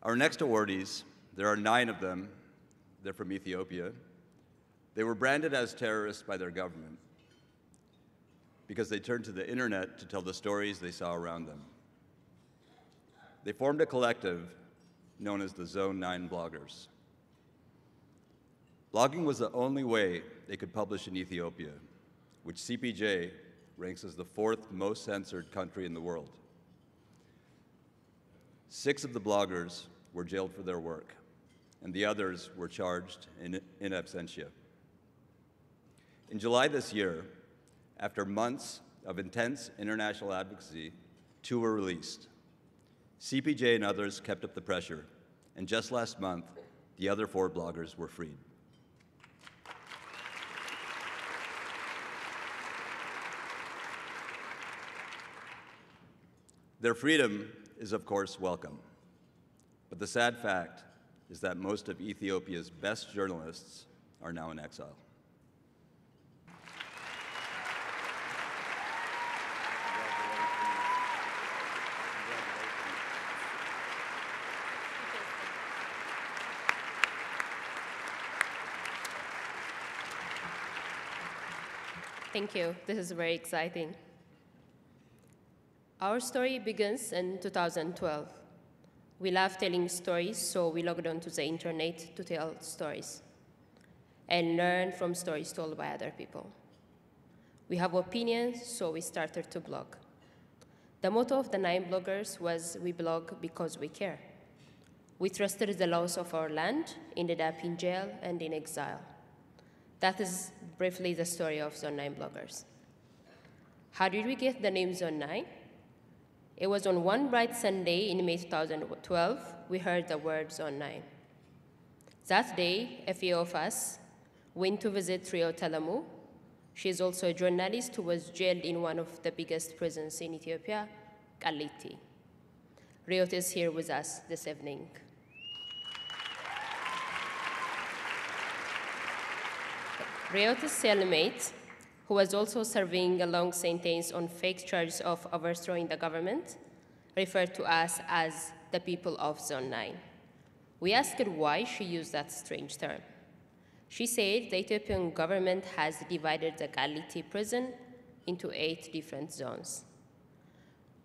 Our next awardees, there are 9 of them. They're from Ethiopia. They were branded as terrorists by their government because they turned to the internet to tell the stories they saw around them. They formed a collective known as the Zone 9 bloggers. Blogging was the only way they could publish in Ethiopia, which CPJ ranks as the 4th most censored country in the world. 6 of the bloggers were jailed for their work, and the others were charged in absentia. In July this year, after months of intense international advocacy, 2 were released. CPJ and others kept up the pressure, and just last month, the other 4 bloggers were freed. Their freedom is, of course, welcome, but the sad fact is that most of Ethiopia's best journalists are now in exile. Thank you. This is very exciting. Our story begins in 2012. We love telling stories, so we logged onto the internet to tell stories and learn from stories told by other people. We have opinions, so we started to blog. The motto of the 9 bloggers was, "We blog because we care." We trusted the laws of our land, ended up in jail and in exile. That is briefly the story of Zone 9 bloggers. How did we get the name Zone 9? It was on one bright Sunday in May 2012, we heard the word Zone 9. That day, a few of us went to visit Riot Alamu. She is also a journalist who was jailed in one of the biggest prisons in Ethiopia, Kaliti. Riot is here with us this evening. Riot's cellmate, who was also serving a long sentence on fake charges of overthrowing the government, referred to us as the people of Zone 9. We asked her why she used that strange term. She said the Ethiopian government has divided the Kaliti prison into 8 different zones.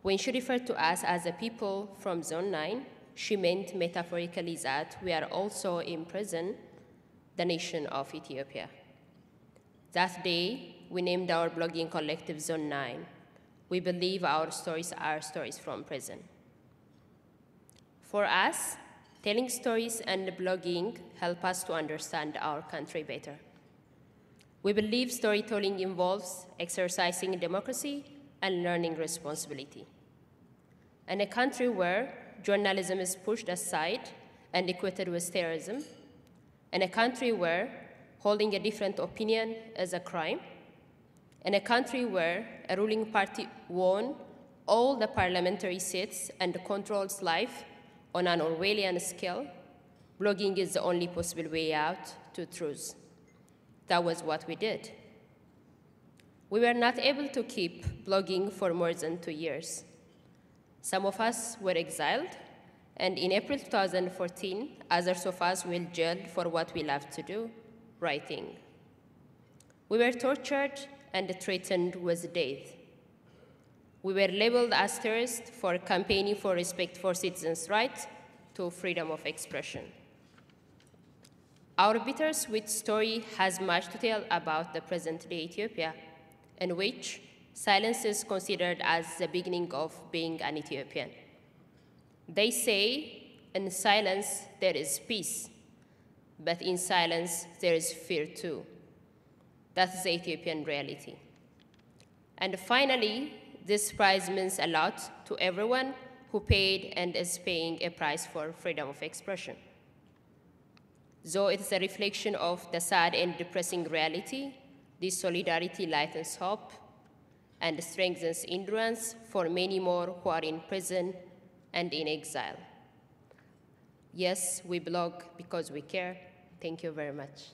When she referred to us as the people from Zone 9, she meant metaphorically that we are also in prison, the nation of Ethiopia. That day, we named our blogging collective Zone 9. We believe our stories are stories from prison. For us, telling stories and blogging help us to understand our country better. We believe storytelling involves exercising democracy and learning responsibility. In a country where journalism is pushed aside and equated with terrorism, in a country where holding a different opinion is a crime, in a country where a ruling party won all the parliamentary seats and controls life on an Orwellian scale, blogging is the only possible way out to truth. That was what we did. We were not able to keep blogging for more than 2 years. Some of us were exiled, and in April 2014, others of us were jailed for what we love to do, writing. We were tortured and threatened with death. We were labeled as terrorists for campaigning for respect for citizens' rights to freedom of expression. Our bittersweet story has much to tell about the present-day Ethiopia, in which silence is considered as the beginning of being an Ethiopian. They say, in silence there is peace, but in silence there is fear too. That's the Ethiopian reality. And finally, this prize means a lot to everyone who paid and is paying a price for freedom of expression. Though it's a reflection of the sad and depressing reality, this solidarity lightens hope and strengthens endurance for many more who are in prison and in exile. Yes, we blog because we care. Thank you very much.